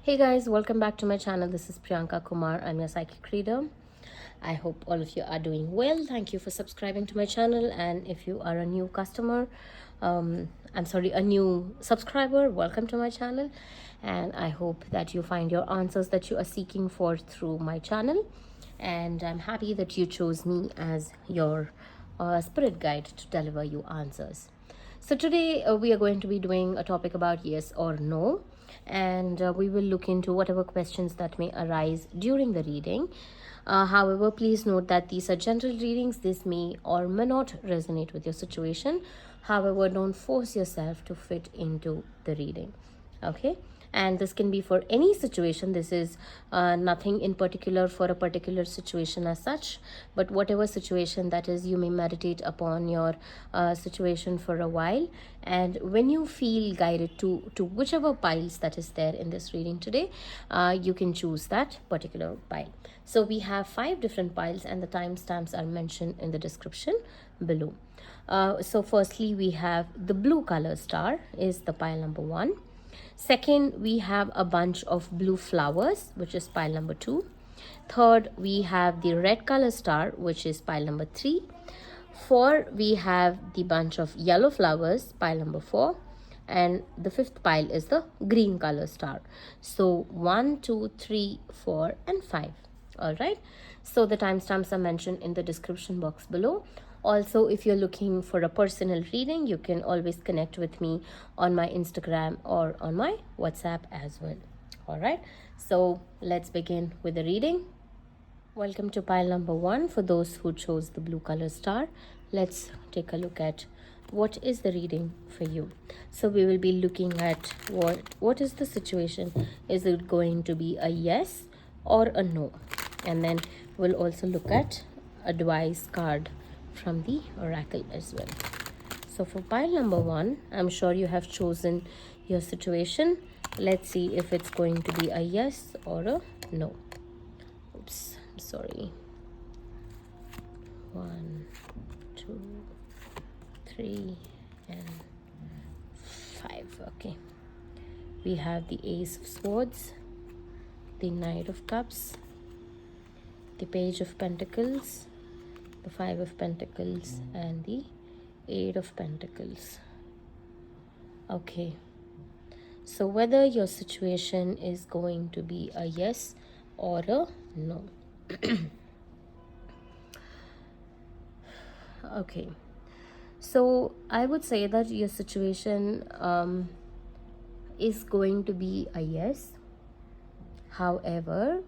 Hey guys, welcome back to my channel. This is Priyanka Kumar. I'm your psychic reader. I hope all of you are doing well. Thank you for subscribing to my channel. And if you are a new customer, a new subscriber, welcome to my channel. And I hope that you find your answers that you are seeking for through my channel. And I'm happy that you chose me as your spirit guide to deliver you answers. So today we are going to be doing a topic about yes or no, and we will look into whatever questions that may arise during the reading. However, please note that these are general readings. This may or may not resonate with your situation. However, don't force yourself to fit into the reading. Okay, and this can be for any situation. This is nothing in particular for a particular situation as such, but whatever situation that is, you may meditate upon your situation for a while, and when you feel guided to whichever piles that is there in this reading today, you can choose that particular pile. So we have 5 different piles, and the timestamps are mentioned in the description below. So firstly, we have the blue color star is the pile number 1. Second, we have a bunch of blue flowers, which is pile number 2. Third, we have the red color star, which is pile number 3. 4, we have the bunch of yellow flowers, pile number 4. And the 5th pile is the green color star. So 1, 2, 3, 4, and 5. All right. So the timestamps are mentioned in the description box below. Also, if you're looking for a personal reading, you can always connect with me on my Instagram or on my WhatsApp as well. All right. So let's begin with the reading. Welcome to pile number 1 for those who chose the blue color star. Let's take a look at what is the reading for you. So we will be looking at what is the situation. Is it going to be a yes or a no? And then we'll also look at advice card from the oracle as well. So for pile number 1, I'm sure you have chosen your situation. Let's see if it's going to be a yes or a no. Oops, sorry. 1, 2, 3, and 5. Okay, we have the Ace of Swords, the Knight of Cups, the Page of Pentacles, the 5 of Pentacles, and the 8 of Pentacles. Okay, so whether your situation is going to be a yes or a no. Okay, so I would say that your situation is going to be a yes. However,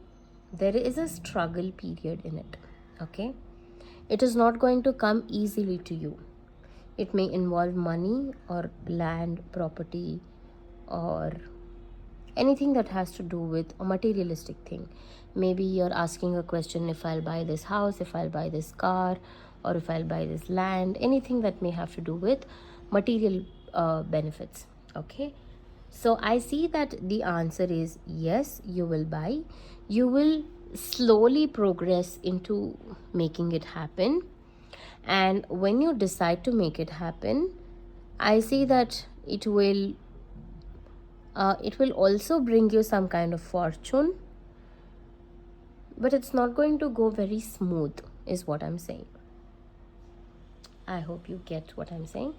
there is a struggle period in it. Okay, it is not going to come easily to you. It may involve money or land, property, or anything that has to do with a materialistic thing. Maybe you're asking a question: if I'll buy this house, if I'll buy this car, or if I'll buy this land, anything that may have to do with material benefits. Okay, so I see that the answer is yes, you will buy. You will slowly progress into making it happen. And when you decide to make it happen, I see that it will also bring you some kind of fortune, but it's not going to go very smooth, is what I'm saying. I hope you get what I'm saying.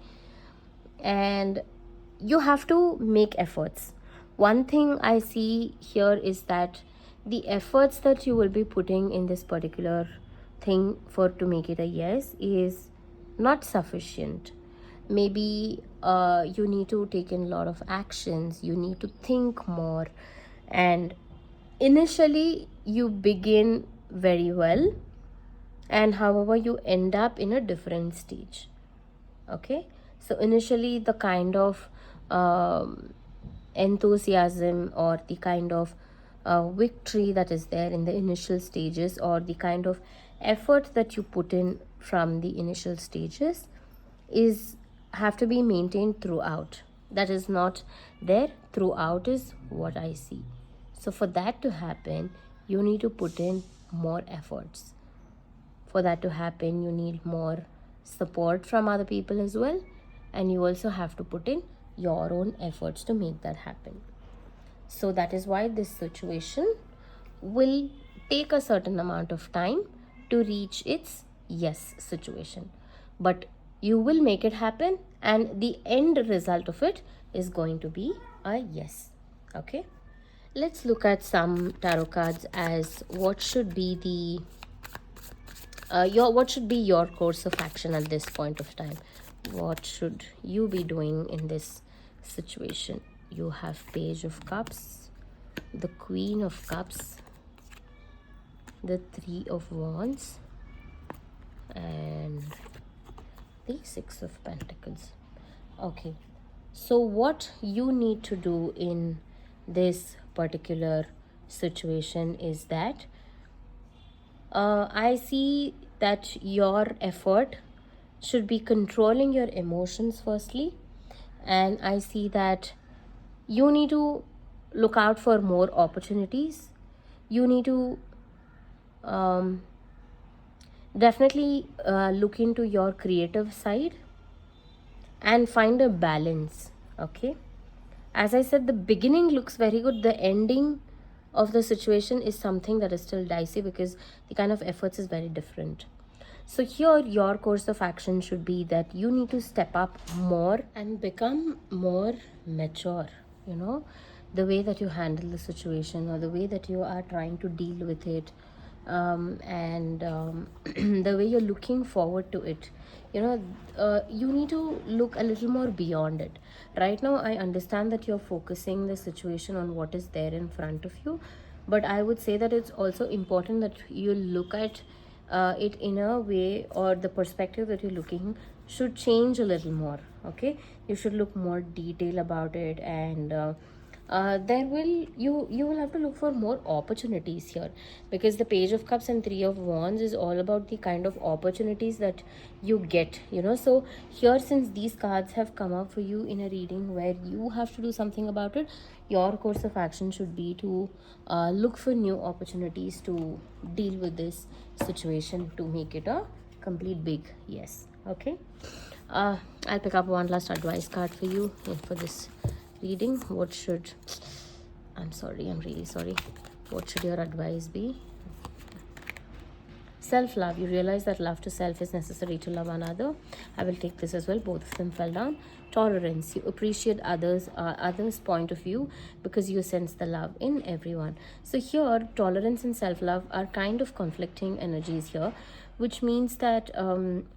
And you have to make efforts. One thing I see here is that the efforts that you will be putting in this particular thing for to make it a yes is not sufficient. Maybe you need to take in a lot of actions. You need to think more, and initially you begin very well, and however you end up in a different stage. Okay, so initially the kind of enthusiasm or the kind of victory that is there in the initial stages, or the kind of effort that you put in from the initial stages, is have to be maintained throughout. That is not there throughout is what I see. So for that to happen, you need to put in more efforts. For that to happen, you need more support from other people as well, and you also have to put in your own efforts to make that happen. So that is why this situation will take a certain amount of time to reach its yes situation, but you will make it happen, and the end result of it is going to be a yes. Okay, let's look at some tarot cards as what should be the what should be your course of action at this point of time. What should you be doing in this situation? You have Page of Cups, the Queen of Cups, the Three of Wands, and the Six of Pentacles. Okay, so what you need to do in this particular situation is that I see that your effort should be controlling your emotions firstly, and I see that you need to look out for more opportunities. You need to definitely look into your creative side and find a balance. Okay, as I said, the beginning looks very good, the ending of the situation is something that is still dicey because the kind of efforts is very different. So here your course of action should be that you need to step up more and become more mature. You know, the way that you handle the situation or the way that you are trying to deal with it, and the way you're looking forward to it. You know, you need to look a little more beyond it. Right now I understand that you're focusing the situation on what is there in front of you, but I would say that it's also important that you look at it in a way, or the perspective that you're looking should change a little more. Okay, you should look more detail about it, and there will you will have to look for more opportunities here, because the Page of Cups and Three of Wands is all about the kind of opportunities that you get, you know. So here, since these cards have come up for you in a reading where you have to do something about it, your course of action should be to look for new opportunities to deal with this situation to make it a complete big yes. Okay, I'll pick up one last advice card for you for this reading. What should, I'm really sorry, what should your advice be? Self-love. You realize that love to self is necessary to love another. I will take this as well. Both of them fell down. Tolerance. You appreciate others point of view because you sense the love in everyone. So here tolerance and self-love are kind of conflicting energies here, which means that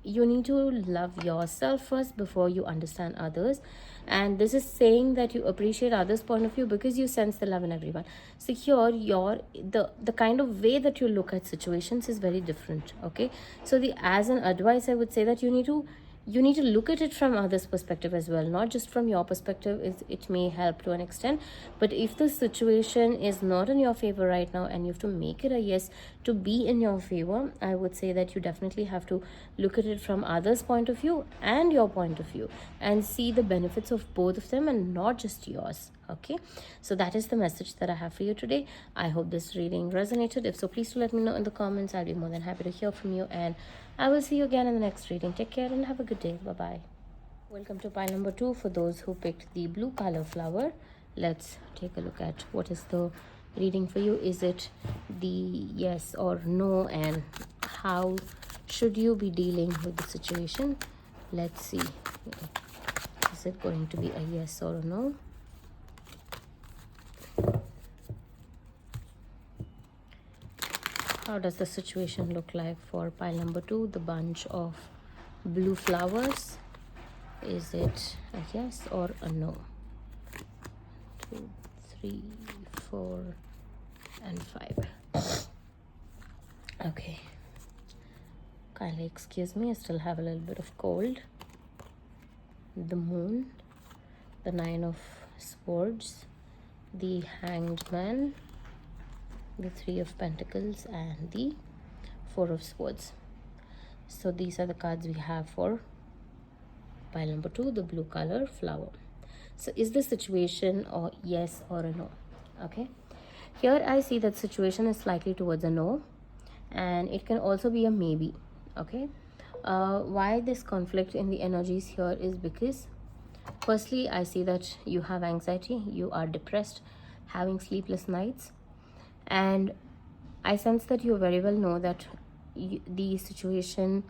you need to love yourself first before you understand others. And this is saying that you appreciate others point of view because you sense the love in everyone. So here your the kind of way that you look at situations is very different. Okay, so the as an advice I would say that you need to look at it from others perspective as well, not just from your perspective. It may help to an extent, but if the situation is not in your favor right now and you have to make it a yes to be in your favor, I would say that you definitely have to look at it from others point of view and your point of view and see the benefits of both of them and not just yours. Okay, so that is the message that I have for you today. I hope this reading resonated. If so, please do let me know in the comments. I'll be more than happy to hear from you, and I will see you again in the next reading. Take care and have a good day. Bye bye. Welcome to pile number 2 for those who picked the blue color flower. Let's take a look at what is the reading for you. Is it the yes or no, and how should you be dealing with the situation? Let's see. Is it going to be a yes or a no? How does the situation look like for pile number 2, the bunch of blue flowers? Is it a yes or a no? 2, 3, 4, and 5. Okay. Kindly excuse me, I still have a little bit of cold. The Moon, the Nine of Swords, the Hanged Man, the Three of Pentacles, and the Four of Swords. So these are the cards we have for pile number 2, the blue color flower. So is the situation a yes or a no? Okay, here I see that situation is slightly towards a no, and it can also be a maybe. Okay, why this conflict in the energies here is because firstly I see that you have anxiety, you are depressed, having sleepless nights, and I sense that you very well know that the situation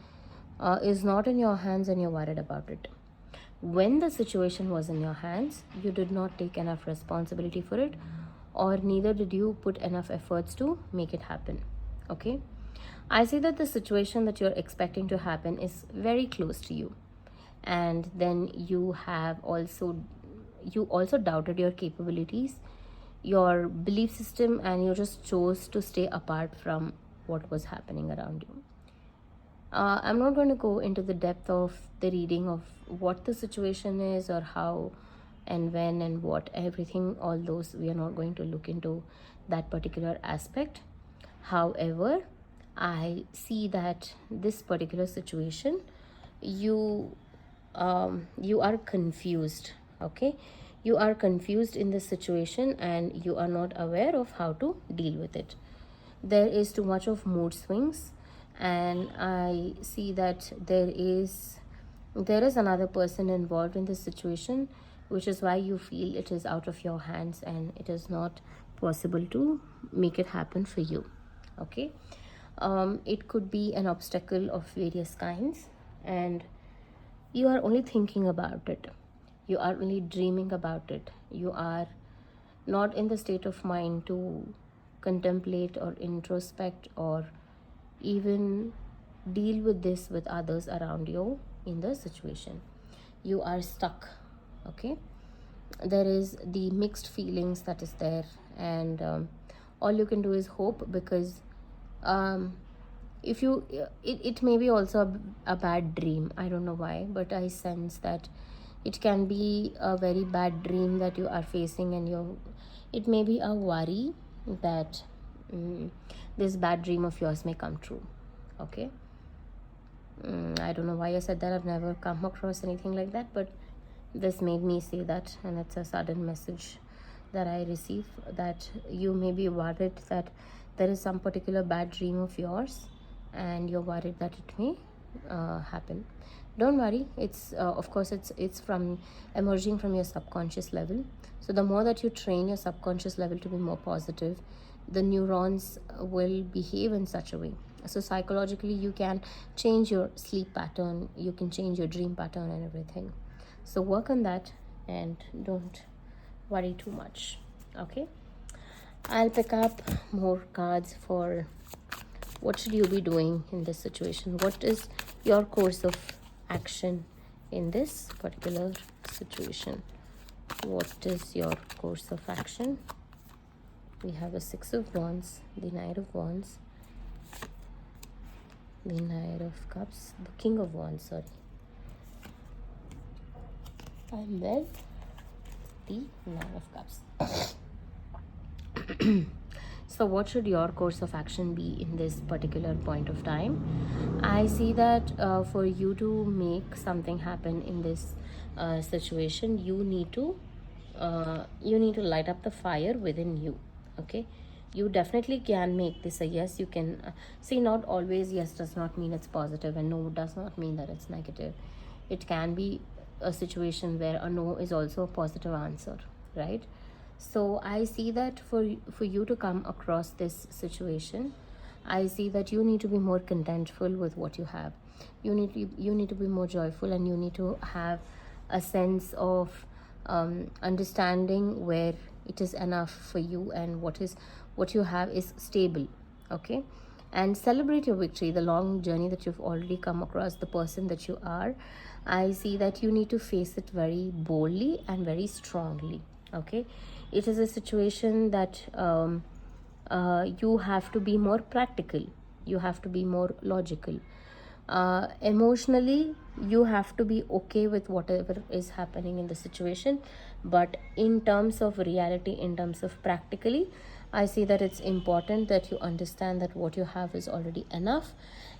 is not in your hands and you're worried about it. When the situation was in your hands, you did not take enough responsibility for it, or neither did you put enough efforts to make it happen. Okay, I see that the situation that you're expecting to happen is very close to you, and then you also doubted your capabilities, your belief system, and you just chose to stay apart from what was happening around you. I'm not going to go into the depth of the reading of what the situation is or how and when and what everything, all those. We are not going to look into that particular aspect. However, I see that this particular situation, you you are confused. Okay, you are confused in this situation and you are not aware of how to deal with it. There is too much of mood swings, and I see that there is another person involved in this situation, which is why you feel it is out of your hands and it is not possible to make it happen for you. Okay, it could be an obstacle of various kinds, and you are only thinking about it, you are only dreaming about it, you are not in the state of mind to contemplate or introspect or even deal with this with others around you in the situation. You are stuck. Okay, there is the mixed feelings that is there, and all you can do is hope, because um, if you it may be also a bad dream. I don't know why, but I sense that it can be a very bad dream that you are facing, and it may be a worry that this bad dream of yours may come true. Okay, I don't know why I said that. I've never come across anything like that, but this made me say that, and it's a sudden message that I receive, that you may be worried that there is some particular bad dream of yours and you're worried that it may happen. Don't worry, it's of course it's from emerging from your subconscious level. So the more that you train your subconscious level to be more positive, the neurons will behave in such a way. So psychologically you can change your sleep pattern, you can change your dream pattern and everything. So work on that and don't worry too much. Okay, I'll pick up more cards for what should you be doing in this situation. What is your course of action in this particular situation? What is your course of action? We have a Six of Wands, the Knight of Wands, the Knight of Cups, the King of Wands, sorry, and then the Nine of Cups. So what should your course of action be in this particular point of time? I see that for you to make something happen in this situation, you need to light up the fire within you. Okay, you definitely can make this a yes. You can see, not always yes does not mean it's positive, and no does not mean that it's negative. It can be a situation where a no is also a positive answer, right? So I see that for you to come across this situation, I see that you need to be more contentful with what you have. You need to be more joyful, and you need to have a sense of understanding where it is enough for you and what you have is stable. Okay, and celebrate your victory, the long journey that you've already come across, the person that you are. I see that you need to face it very boldly and very strongly. Okay, it is a situation that you have to be more practical, you have to be more logical. Emotionally you have to be okay with whatever is happening in the situation, but in terms of reality, in terms of practically, I see that it's important that you understand that what you have is already enough,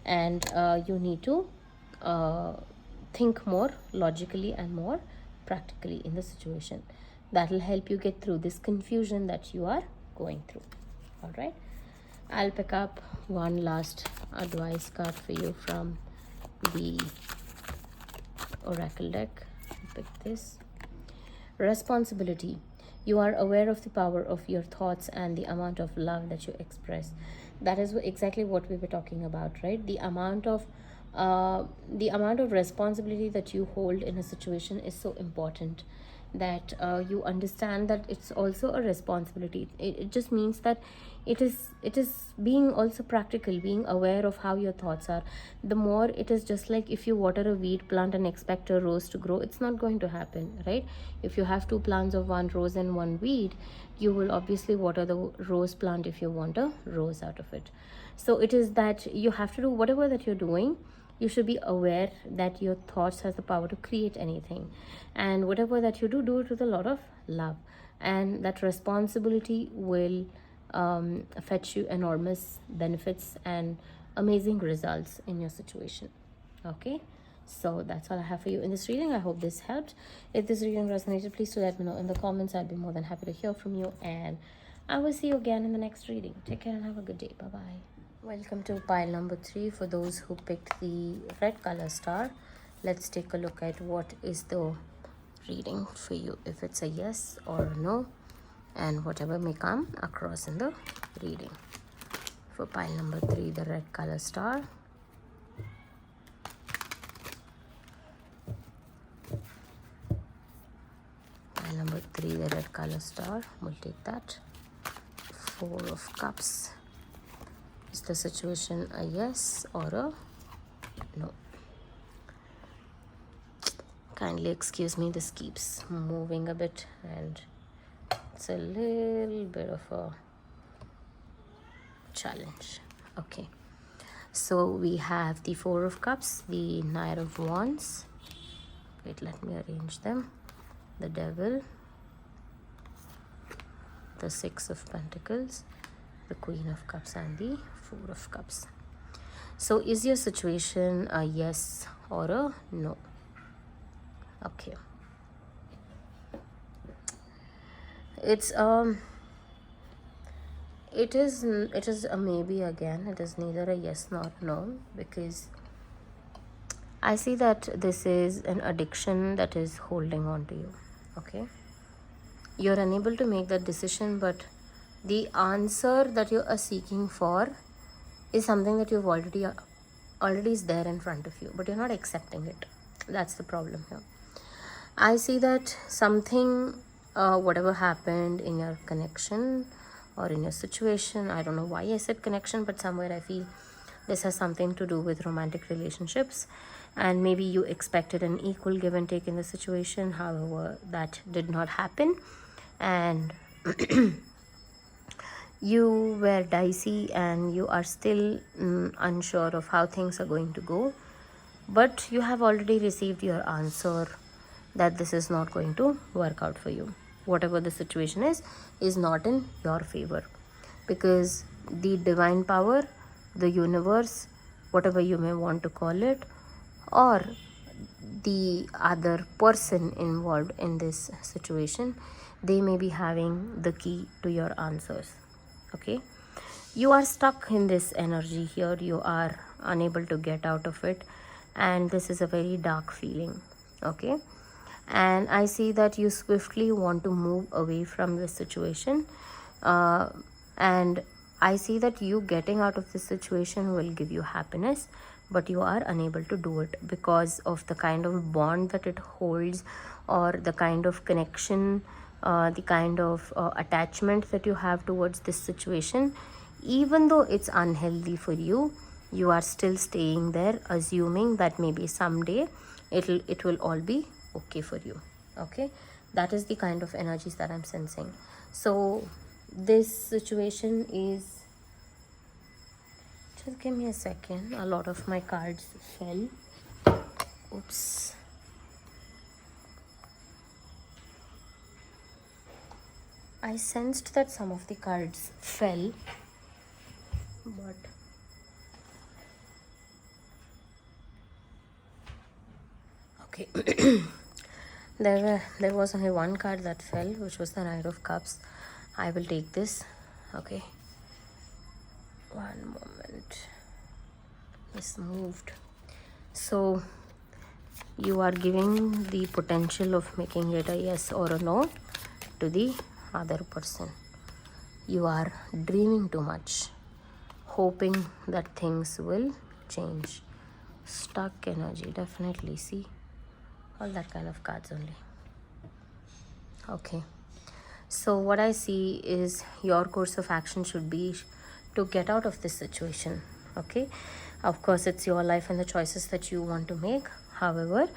and you need to think more logically and more practically in the situation. That will help you get through this confusion that you are going through. All right, I'll pick up one last advice card for you from the oracle deck. Pick this. Responsibility. You are aware of the power of your thoughts and the amount of love that you express. That is exactly what we were talking about, right? The amount of responsibility that you hold in a situation is so important, that you understand that it's also a responsibility. It just means that it is being also practical, being aware of how your thoughts are. The more, it is just like if you water a weed plant and expect a rose to grow, it's not going to happen, right? If you have two plants of one rose and one weed, you will obviously water the rose plant if you want a rose out of it. So it is that you have to do whatever that you're doing, you should be aware that your thoughts has the power to create anything, and whatever that you do, do it with a lot of love, and that responsibility will fetch you enormous benefits and amazing results in your situation. Okay, so that's all I have for you in this reading. I hope this helped. If this reading resonated, please do let me know in the comments. I'd be more than happy to hear from you, and I will see you again in the next reading. Take care and have a good day. Bye bye. Welcome to pile number 3. For those who picked the red color star, let's take a look at what is the reading for you, if it's a yes or a no, and whatever may come across in the reading. For pile number 3, the red color star. Pile number 3, the red color star. We'll take that. 4 of Cups. Is the situation a yes or a no? Kindly excuse me, this keeps moving a bit and it's a little bit of a challenge. Okay, so we have the 4 of Cups, the Knight of Wands. Wait, let me arrange them. The Devil, the 6 of Pentacles, the Queen of Cups, and the 4 of Cups. So is your situation a yes or a no? Okay, it's it is a maybe. Again, it is neither a yes nor a no, because I see that this is an addiction that is holding on to you. Okay, you're unable to make that decision, but the answer that you are seeking for is something that you've already is there in front of you, but you're not accepting it. That's the problem here. I see that something, whatever happened in your connection or in your situation, I don't know why I said connection, but somewhere I feel this has something to do with romantic relationships, and maybe you expected an equal give and take in the situation. However, that did not happen, and you were dicey and you are still unsure of how things are going to go, but you have already received your answer that this is not going to work out for you. Whatever the situation is not in your favor, because the divine power, the universe, whatever you may want to call it, or the other person involved in this situation, they may be having the key to your answers. Okay, you are stuck in this energy here, you are unable to get out of it, and this is a very dark feeling. Okay, and I see that you swiftly want to move away from this situation, and I see that you getting out of this situation will give you happiness, but you are unable to do it because of the kind of bond that it holds, or the kind of connection, the kind of attachment that you have towards this situation. Even though it's unhealthy for you, you are still staying there, assuming that maybe someday it will all be okay for you. Okay, that is the kind of energies that I'm sensing. So this situation is, just give me a second, a lot of my cards fell. Oops. I sensed that some of the cards fell, but okay. There was only one card that fell, which was the Knight of Cups. I will take this. Okay, one moment. It's moved. So you are giving the potential of making it a yes or a no to the other person. You are dreaming too much, hoping that things will change. Stuck energy, definitely. See, all that kind of cards only. Okay, so what I see is your course of action should be to get out of this situation. Okay, of course it's your life and the choices that you want to make. However,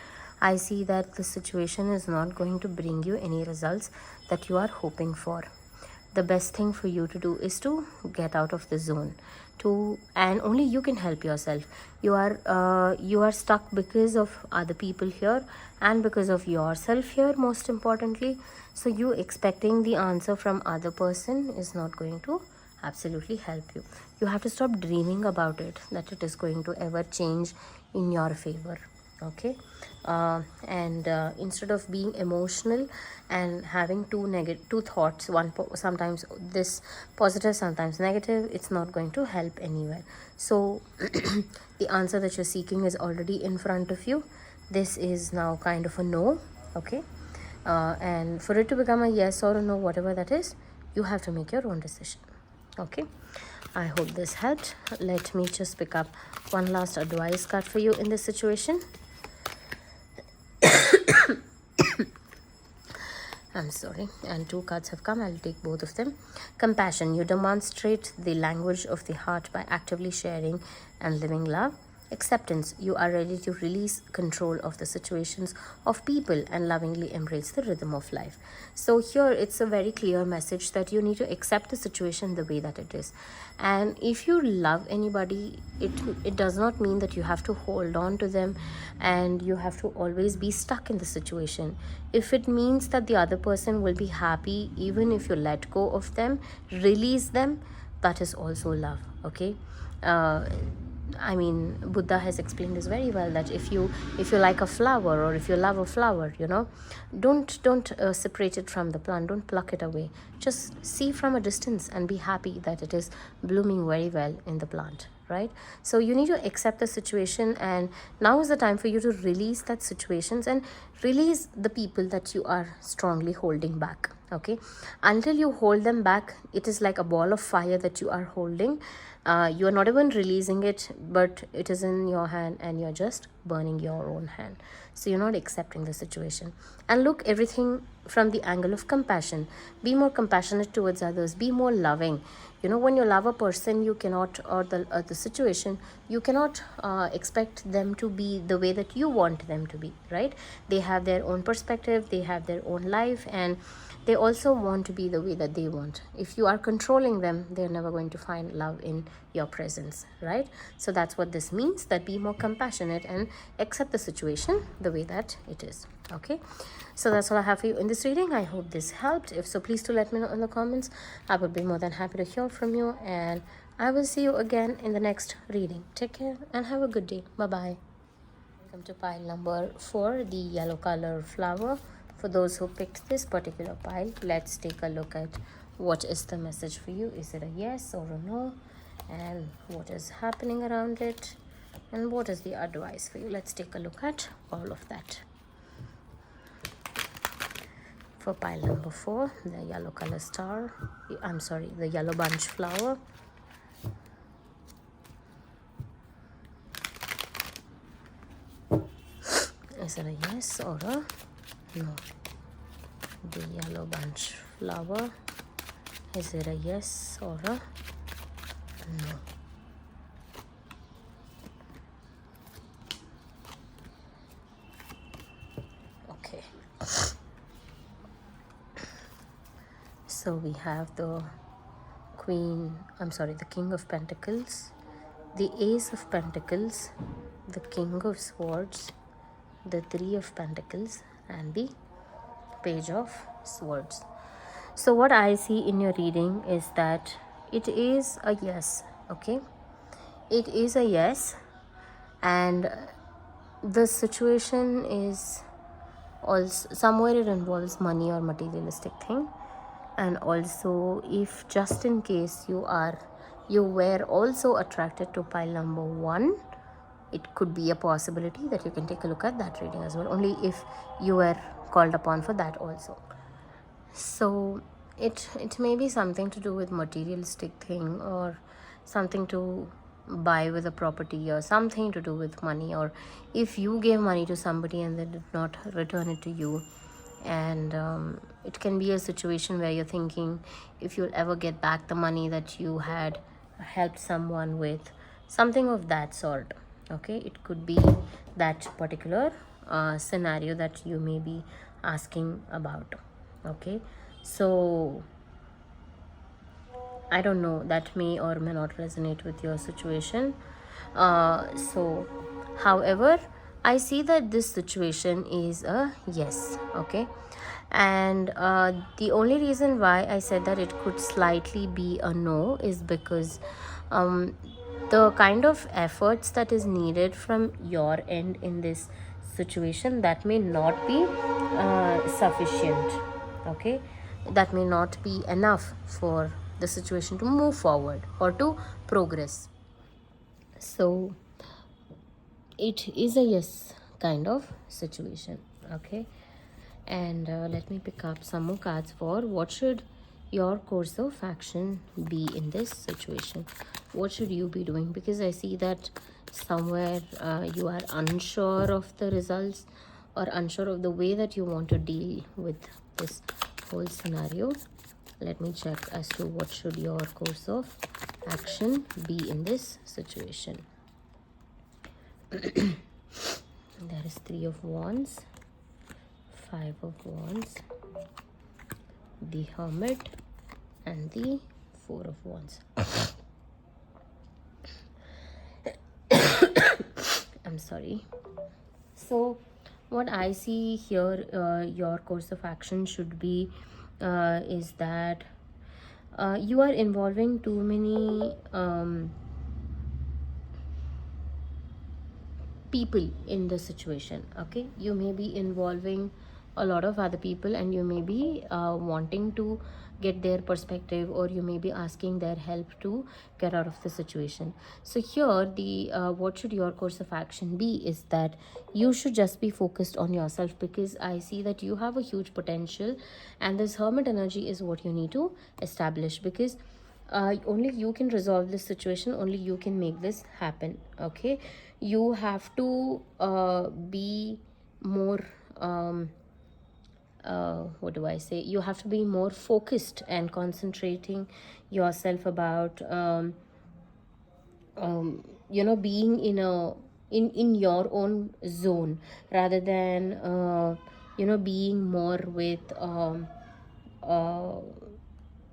I see that the situation is not going to bring you any results that you are hoping for. The best thing for you to do is to get out of the zone, and only you can help yourself. You are stuck because of other people here and because of yourself here, most importantly. So you expecting the answer from other person is not going to absolutely help you. You have to stop dreaming about it, that it is going to ever change in your favor. Okay, and instead of being emotional and having two thoughts, sometimes this positive, sometimes negative, it's not going to help anywhere. So the answer that you're seeking is already in front of you. This is now kind of a no. Okay, and for it to become a yes or a no, whatever that is, you have to make your own decision. Okay, I hope this helped. Let me just pick up one last advice card for you in this situation. I'm sorry, and two cards have come. I'll take both of them. Compassion. You demonstrate the language of the heart by actively sharing and living love. Acceptance. You are ready to release control of the situations of people and lovingly embrace the rhythm of life. So here it's a very clear message that you need to accept the situation the way that it is. And if you love anybody, it does not mean that you have to hold on to them and you have to always be stuck in the situation. If it means that the other person will be happy even if you let go of them, release them, that is also love. Okay, I mean, Buddha has explained this very well, that if you like a flower, or if you love a flower, don't separate it from the plant, don't pluck it away. Just see from a distance and be happy that it is blooming very well in the plant, right? So you need to accept the situation, and now is the time for you to release that situations and release the people that you are strongly holding back. Okay, until you hold them back, it is like a ball of fire that you are holding. You are not even releasing it, but it is in your hand and you're just burning your own hand. So you're not accepting the situation. And look everything from the angle of compassion. Be more compassionate towards others, be more loving. When you love a person, you cannot, or the situation, you cannot expect them to be the way that you want them to be, right? They have their own perspective, they have their own life, and they also want to be the way that they want. If you are controlling them, they're never going to find love in your presence, right? So that's what this means, that be more compassionate and accept the situation the way that it is. Okay, so that's all I have for you in this reading. I hope this helped. If so, please do let me know in the comments. I would be more than happy to hear from you, and I will see you again in the next reading. Take care and have a good day. Bye-bye. Welcome to pile number 4, the yellow color flower. For those who picked this particular pile, let's take a look at what is the message for you. Is it a yes or a no? And what is happening around it? And what is the advice for you? Let's take a look at all of that. For pile number 4, the yellow color star. I'm sorry, the yellow bunch flower. Is it a yes or a no? The yellow bunch flower. Is it a yes or a no? Okay. So we have the the King of Pentacles, the Ace of Pentacles, the King of Swords, the Three of Pentacles, and the Page of Swords. So what I see in your reading is that it is a yes. Okay, it is a yes, and the situation is also somewhere it involves money or materialistic thing. And also, if just in case you were also attracted to pile number 1, it could be a possibility that you can take a look at that reading as well, only if you were called upon for that also. So it may be something to do with materialistic thing, or something to buy with a property, or something to do with money, or if you gave money to somebody and they did not return it to you. And it can be a situation where you're thinking if you'll ever get back the money that you had helped someone with, something of that sort. Okay, it could be that particular scenario that you may be asking about. Okay, so I don't know, that may or may not resonate with your situation. So, however, I see that this situation is a yes, okay? And the only reason why I said that it could slightly be a no is because um, the kind of efforts that is needed from your end in this situation, that may not be sufficient, okay? That may not be enough for the situation to move forward or to progress. So it is a yes kind of situation. Okay, and let me pick up some more cards for what should your course of action be in this situation. What should you be doing? Because I see that somewhere you are unsure of the results, or unsure of the way that you want to deal with this whole scenario. Let me check as to what should your course of action be in this situation. There is 3 of wands, 5 of wands, the hermit, and the 4 of wands. I'm sorry. So what I see here, your course of action should be is that you are involving too many people in the situation. Okay, you may be involving a lot of other people, and you may be wanting to get their perspective, or you may be asking their help to get out of the situation. So here the what should your course of action be is that you should just be focused on yourself, because I see that you have a huge potential, and this hermit energy is what you need to establish, because only you can resolve this situation, only you can make this happen. Okay, you have to be more what do I say, you have to be more focused and concentrating yourself about being in your own zone, rather than being more with uh,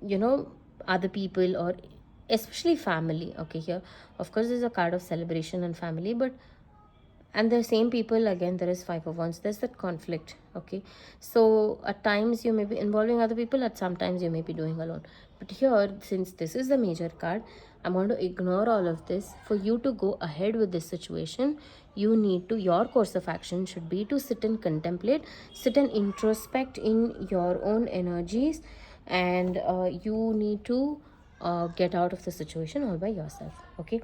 you know other people, or especially family. Okay, here of course there's a card of celebration and family, but and the same people again, there is 5 of wands, there's that conflict. Okay, so at times you may be involving other people, at sometimes you may be doing alone. But here, since this is the major card, I'm going to ignore all of this. For you to go ahead with this situation, you need to, your course of action should be to sit and contemplate, sit and introspect in your own energies, and you need to get out of the situation all by yourself. Okay,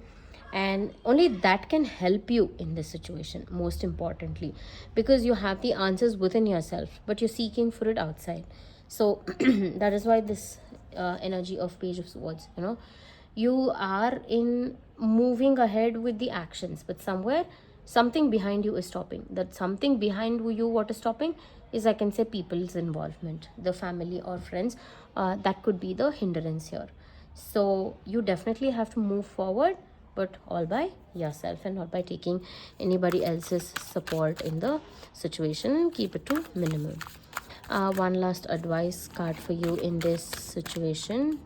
and only that can help you in this situation, most importantly, because you have the answers within yourself, but you're seeking for it outside. So that is why this energy of page of swords, you are in moving ahead with the actions, but somewhere something behind you is stopping. That something behind you, what is stopping is, I can say, people's involvement, the family or friends. That could be the hindrance here. So you definitely have to move forward, but all by yourself, and not by taking anybody else's support in the situation, and keep it to minimum. One last advice card for you in this situation.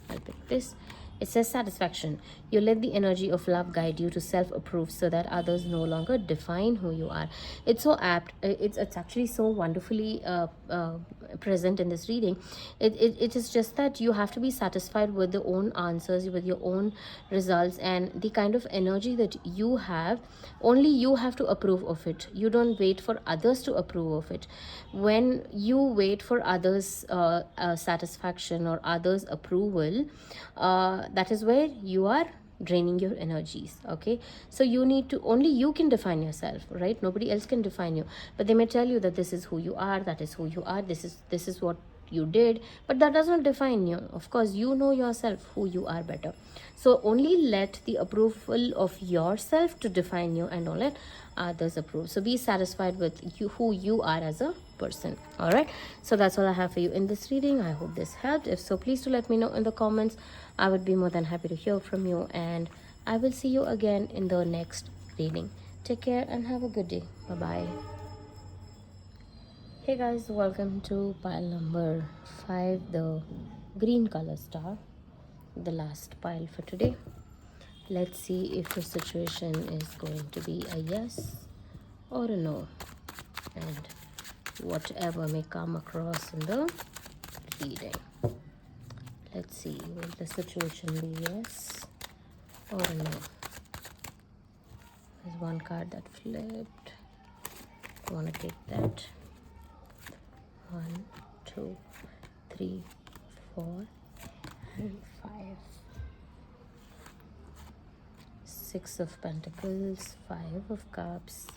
I'll pick this. It says satisfaction. You let the energy of love guide you to self-approve, so that others no longer define who you are. It's so apt. It's actually so wonderfully present in this reading. It is just that you have to be satisfied with your own answers, with your own results, and the kind of energy that you have. Only you have to approve of it. You don't wait for others to approve of it. When you wait for others satisfaction or others approval, that is where you are draining your energies. Okay, so you need to, only you can define yourself, right? Nobody else can define you, but they may tell you that this is who you are, that is who you are, this is what you did, but that does not define you. Of course, you know yourself who you are better. So only let the approval of yourself to define you, and don't let others approve. So be satisfied with you, who you are as a person. All right, so that's all I have for you in this reading. I hope this helped. If so, please do let me know in the comments. I would be more than happy to hear from you, and I will see you again in the next reading. Take care and have a good day. Bye bye. Hey guys, welcome to pile number 5, the green color star, the last pile for today. Let's see if the situation is going to be a yes or a no, and whatever may come across in the reading. Let's see, will the situation be yes or a no? There's one card that flipped. I want to take that. 1, 2, 3, 4, and 5. 6 of Pentacles, 5 of Cups,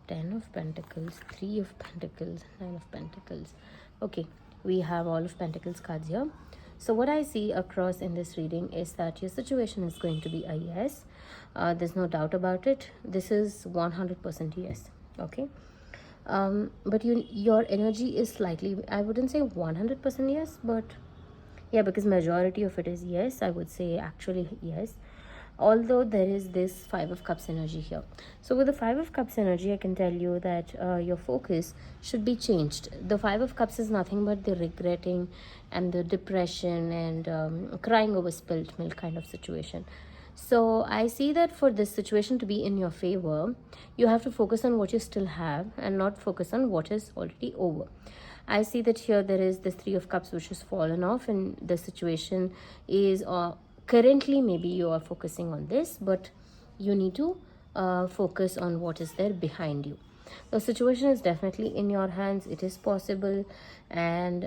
10 of Pentacles, 3 of Pentacles, 9 of Pentacles. Okay, we have all of Pentacles cards here. So what I see across in this reading is that your situation is going to be a yes. There's no doubt about it. This is 100% yes. Okay. But your energy is slightly, I wouldn't say 100% yes, but yeah, because majority of it is yes, I would say actually yes, although there is this 5 of Cups energy here. So with the 5 of Cups energy, I can tell you that your focus should be changed. The 5 of Cups is nothing but the regretting and the depression and crying over spilt milk kind of situation. So I see that for this situation to be in your favor, you have to focus on what you still have and not focus on what is already over. I see that here there is this 3 of Cups which has fallen off, and the situation is currently maybe you are focusing on this, but you need to focus on what is there behind you. The situation is definitely in your hands. It is possible. And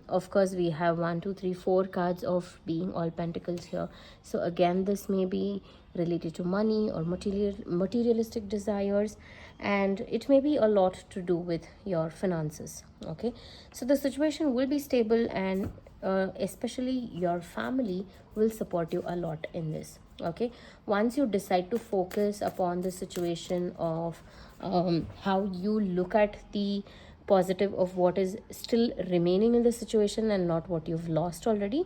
of course we have 1, 2, 3, 4 cards of being all Pentacles here. So again, this may be related to money or materialistic desires, and it may be a lot to do with your finances. Okay, so the situation will be stable, and especially your family will support you a lot in this. Okay, once you decide to focus upon the situation of how you look at the positive of what is still remaining in the situation and not what you've lost already,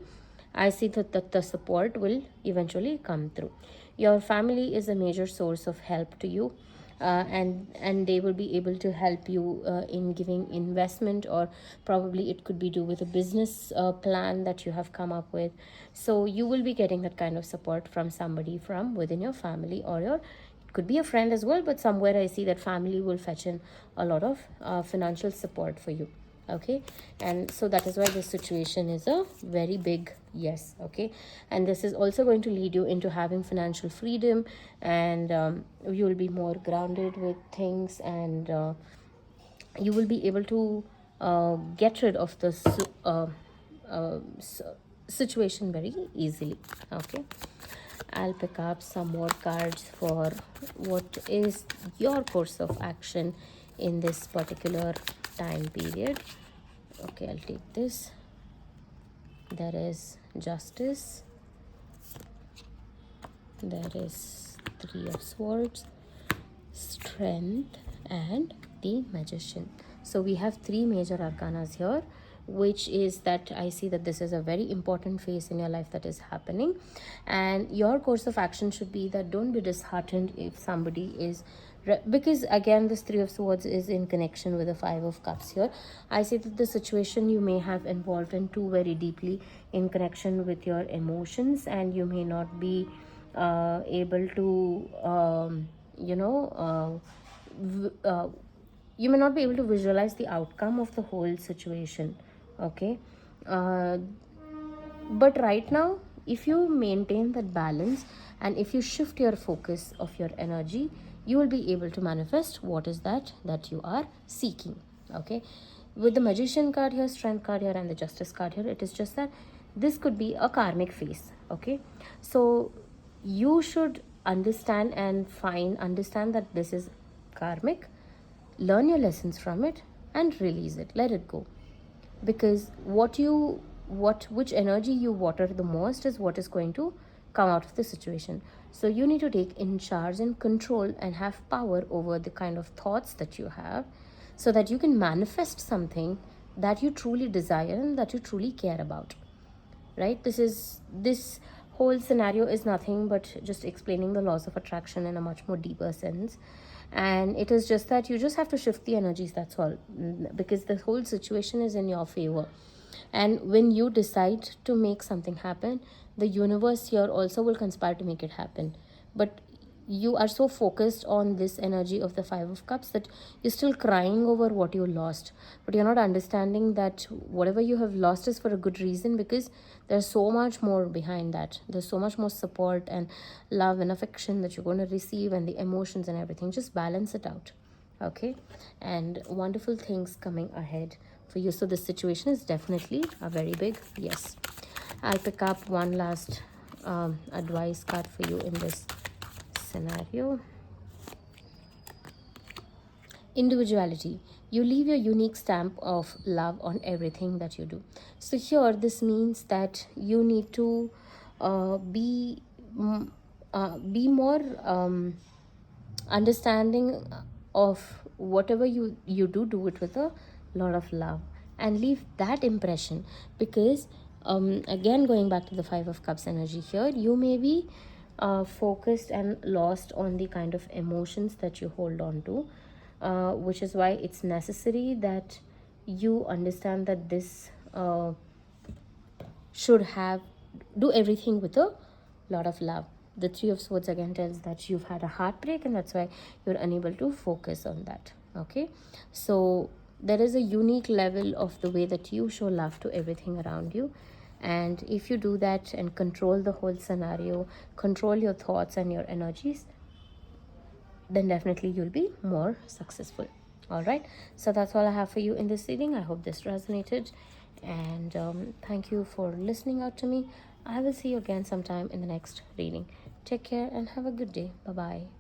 I see that the support will eventually come through. Your family is a major source of help to you, and they will be able to help you in giving investment, or probably it could be do with a business plan that you have come up with. So you will be getting that kind of support from somebody from within your family, or your, it could be a friend as well, but somewhere I see that family will fetch in a lot of financial support for you. Okay, and so that is why this situation is a very big yes. Okay, and this is also going to lead you into having financial freedom, and you will be more grounded with things, and you will be able to get rid of this situation very easily. Okay, I'll pick up some more cards for what is your course of action in this particular time period. Okay, I'll take this. There is Justice. There is 3 of Swords, Strength, and the Magician. So we have 3 major arcanas here, which is that I see that this is a very important phase in your life that is happening, and your course of action should be that don't be disheartened if somebody is, because again this 3 of Swords is in connection with the 5 of Cups here. I see that the situation you may have involved into very deeply in connection with your emotions, and you may not be able to you may not be able to visualize the outcome of the whole situation. Okay, but right now if you maintain that balance, and if you shift your focus of your energy, you will be able to manifest what is that you are seeking. Okay, with the Magician card here, Strength card here, and the Justice card here, it is just that this could be a karmic phase. Okay, so you should understand that this is karmic, learn your lessons from it and release it, let it go. because which energy you water the most is what is going to come out of the situation. So you need to take in charge and control and have power over the kind of thoughts that you have, so that you can manifest something that you truly desire and that you truly care about, right? This whole scenario is nothing but just explaining the laws of attraction in a much more deeper sense. And it is just that you just have to shift the energies, that's all. Because the whole situation is in your favor. And when you decide to make something happen, the universe here also will conspire to make it happen. But you are so focused on this energy of the Five of Cups that you're still crying over what you lost, but you're not understanding that whatever you have lost is for a good reason, because there's so much more behind that. There's so much more support and love and affection that you're going to receive, and the emotions and everything. Just balance it out, okay? And wonderful things coming ahead for you. So this situation is definitely a very big yes. I'll pick up one last advice card for you in this scenario. Individuality. You leave your unique stamp of love on everything that you do. So here this means that you need to be more understanding of whatever you do it with a lot of love, and leave that impression. Because again, going back to the Five of Cups energy here, you may be focused and lost on the kind of emotions that you hold on to, which is why it's necessary that you understand that this should have do everything with a lot of love. The Three of Swords again tells that you've had a heartbreak, and that's why you're unable to focus on that, okay? So there is a unique level of the way that you show love to everything around you. And if you do that and control the whole scenario, control your thoughts and your energies, then definitely you'll be more successful. All right, so that's all I have for you in this reading. I hope this resonated, and thank you for listening out to me. I will see you again sometime in the next reading. Take care and have a good day. Bye bye.